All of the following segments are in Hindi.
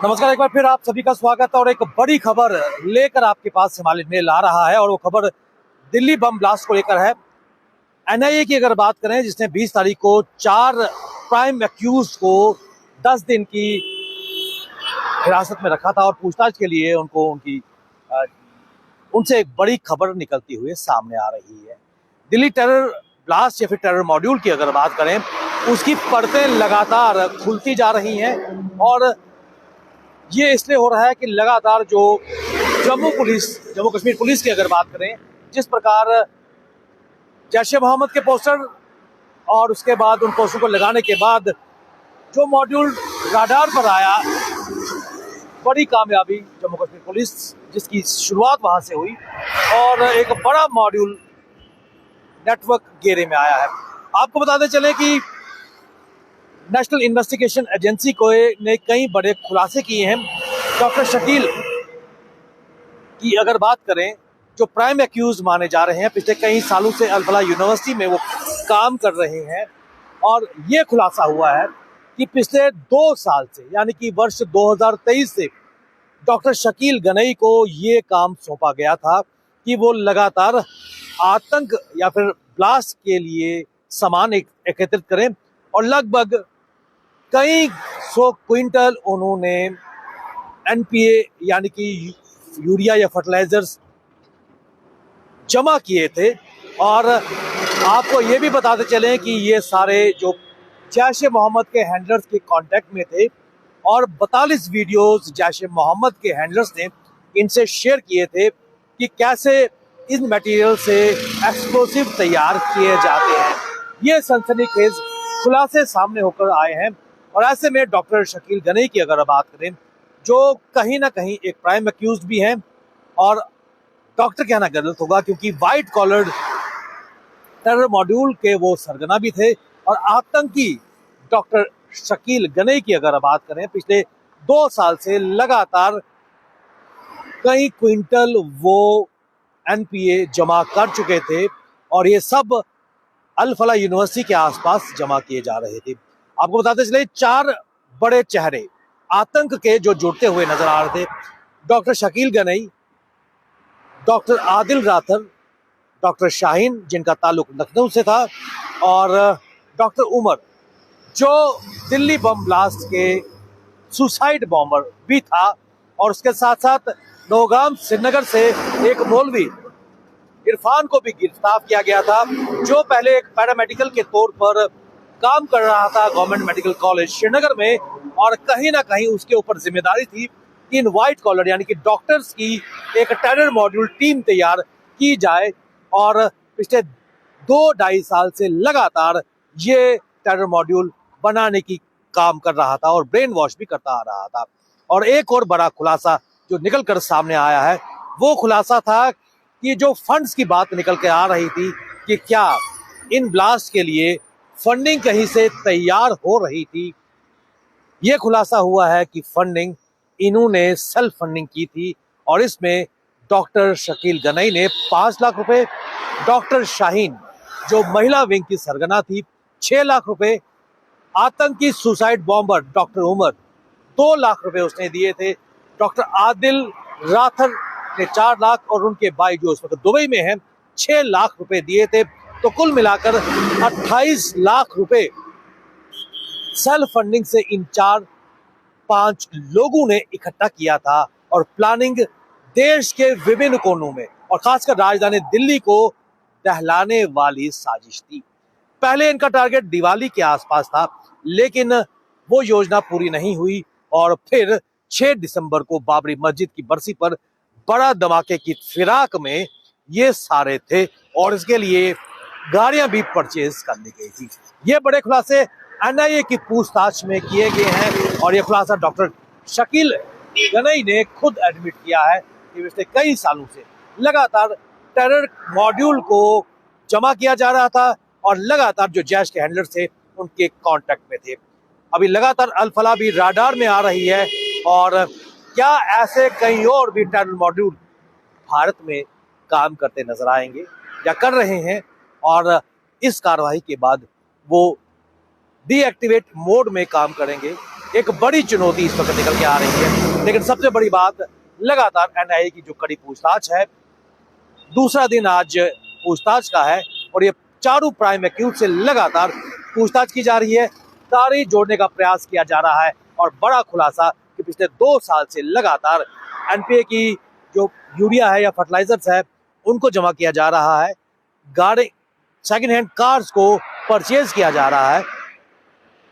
नमस्कार, एक बार फिर आप सभी का स्वागत है और एक बड़ी खबर लेकर आपके पास हिमालय मेल आ रहा है और वो खबर दिल्ली बम ब्लास्ट को लेकर है। एनआईए की अगर बात करें, जिसने 20 तारीख को 4 प्राइम एक्यूज को 10 दिन की हिरासत में रखा था और पूछताछ के लिए उनसे एक बड़ी खबर निकलती हुई सामने आ रही है। दिल्ली टेरर ब्लास्ट या फिर टेरर मॉड्यूल की अगर बात करें, उसकी परतें लगातार खुलती जा रही हैं और ये इसलिए हो रहा है कि लगातार जो जम्मू कश्मीर पुलिस की अगर बात करें, जिस प्रकार जैश-ए मोहम्मद के पोस्टर और उसके बाद उन पोस्टर को लगाने के बाद जो मॉड्यूल राडार पर आया, बड़ी कामयाबी जम्मू कश्मीर पुलिस, जिसकी शुरुआत वहां से हुई और एक बड़ा मॉड्यूल नेटवर्क घेरे में आया है। आपको बताते चले कि नेशनल इन्वेस्टिगेशन एजेंसी को ने कई बड़े खुलासे किए हैं। डॉक्टर शकील की अगर बात करें, जो प्राइम एक्यूज माने जा रहे हैं, पिछले कई सालों से अल-फलाह यूनिवर्सिटी में वो काम कर रहे हैं और ये खुलासा हुआ है कि पिछले 2 साल से, यानी कि वर्ष 2023 से डॉक्टर शकील गनई को ये काम सौंपा गया था कि वो लगातार आतंक या फिर ब्लास्ट के लिए सामान एकत्रित करें और लगभग कई 100 क्विंटल उन्होंने एनपीए यानी कि यूरिया या फर्टिलाइजर्स जमा किए थे। और आपको ये भी बताते चलें कि ये सारे जो जैश-ए मोहम्मद के हैंडलर्स के कांटेक्ट में थे और 42 वीडियोस जैश-ए मोहम्मद के हैंडलर्स ने इनसे शेयर किए थे कि कैसे इन मटेरियल से एक्सप्लोसिव तैयार किए जाते हैं। ये सनसनीखेज खुलासे सामने होकर आए हैं और ऐसे में डॉक्टर शकील गनई की अगर बात करें, जो कहीं ना कहीं एक प्राइम एक्यूज भी हैं और डॉक्टर कहना गलत होगा क्योंकि व्हाइट कॉलर्ड टेरर मॉड्यूल के वो सरगना भी थे। और आतंकी डॉक्टर शकील गनई की अगर बात करें, पिछले 2 साल से लगातार कई क्विंटल वो एनपीए जमा कर चुके थे और ये सब अल-फलाह यूनिवर्सिटी के आसपास जमा किए जा रहे थे। आपको बताते चले 4 बड़े चेहरे आतंक के जो जुड़ते हुए नजर आ रहे थे: doctor Shakeel Ganai, doctor Adil rather, doctor Shaheen जिनका ताल्लुक लखनऊ से था और डॉक्टर उमर जो दिल्ली बम ब्लास्ट के सुसाइड बॉम्बर भी था। और उसके साथ साथ नौगाम श्रीनगर से एक मौलवी इरफान को भी गिरफ्तार किया गया था, जो पहले एक पैरामेडिकल के तौर पर काम कर रहा था गवर्नमेंट मेडिकल कॉलेज श्रीनगर में और कहीं ना कहीं उसके ऊपर जिम्मेदारी थी कि इन व्हाइट कॉलर यानी कि डॉक्टर्स की एक टेरर मॉड्यूल टीम तैयार की जाए। और पिछले 2-2.5 साल से लगातार ये टेरर मॉड्यूल बनाने की काम कर रहा था और ब्रेन वॉश भी करता आ रहा था। और एक और बड़ा खुलासा जो निकल कर सामने आया है, वो खुलासा था कि जो फंड्स की बात निकल के आ रही थी कि क्या इन ब्लास्ट के लिए फंडिंग कहीं से तैयार हो रही थी। ये खुलासा हुआ है कि फंडिंग इन्होंने सेल्फ फंडिंग की थी और इसमें डॉक्टर शकील गनई ने 5 लाख रुपए, डॉक्टर शाहीन जो महिला विंग की सरगना थी 6 लाख रुपए, आतंकी suicide bomber doctor Umar 2 lakh रुपए उसने दिए थे, डॉक्टर आदिल राथर ने 4 लाख और उनके भाई जो उस वक्त दुबई में हैं 6 लाख रुपए दिए थे। तो कुल मिलाकर 28 लाख रुपए सेल्फ फंडिंग से इन 4-5 लोगों ने इकट्ठा किया था और प्लानिंग देश के विभिन्न कोनों में और खासकर राजधानी दिल्ली को दहलाने वाली साजिश थी। पहले इनका टारगेट दिवाली के आसपास था, लेकिन वो योजना पूरी नहीं हुई और फिर 6 दिसंबर को बाबरी मस्जिद की बरसी पर बड़ा धमाके की फिराक में ये सारे थे और इसके लिए गाड़ियां भी परचेज कर ली गई थी। ये बड़े खुलासे एनआईए की पूछताछ में किए गए हैं और ये खुलासा डॉक्टर शकील गनई ने खुद एडमिट किया है कि पिछले कई सालों से लगातार टेरर मॉड्यूल को जमा किया जा रहा था और लगातार जो जैश के हैंडलर थे उनके कांटेक्ट में थे। अभी लगातार अल-फलाह भी राडार में आ रही है और क्या ऐसे कई और भी टेरर मॉड्यूल भारत में काम करते नजर आएंगे या कर रहे हैं और इस कार्रवाई के बाद वो डीएक्टिवेट मोड में काम करेंगे एक बड़ी चुनौती इस वक्त निकल के आ रही है। लेकिन सबसे बड़ी बात, लगातार एनआईए की जो कड़ी पूछताछ है, दूसरा दिन आज पूछताछ का है और ये चारों प्राइम एक्यूज से लगातार पूछताछ की जा रही है, तारें जोड़ने का प्रयास किया जा रहा है और बड़ा खुलासा कि पिछले 2 साल से लगातार एनपीए की जो यूरिया है या फर्टिलाइजर्स है उनको जमा किया जा रहा है, गाड़ी सेकेंड हैंड कार्स को परचेज किया जा रहा है,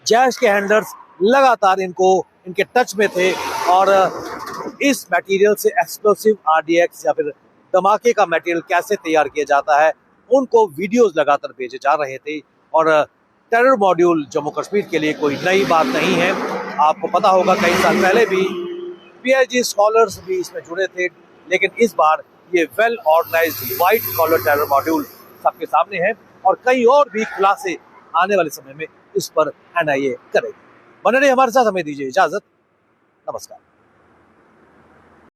जैश के हैंडलर्स लगातार इनके टच में थे और इस मटेरियल से एक्सप्लोसिव आरडीएक्स या फिर धमाके का मटेरियल कैसे तैयार किया जाता है उनको वीडियोस लगातार भेजे जा रहे थे। और टेरर मॉड्यूल जम्मू कश्मीर के लिए कोई नई बात नहीं है। आपको पता होगा कई साल पहले भी पीएचडी स्कॉलर्स भी इसमें जुड़े थे, लेकिन इस बार ये well organised white collar terror module सबके सामने है और कई और भी खुलासे आने वाले समय में इस पर एनआईए करेगी। बने रहिए हमारे साथ, हमें दीजिए इजाजत, नमस्कार।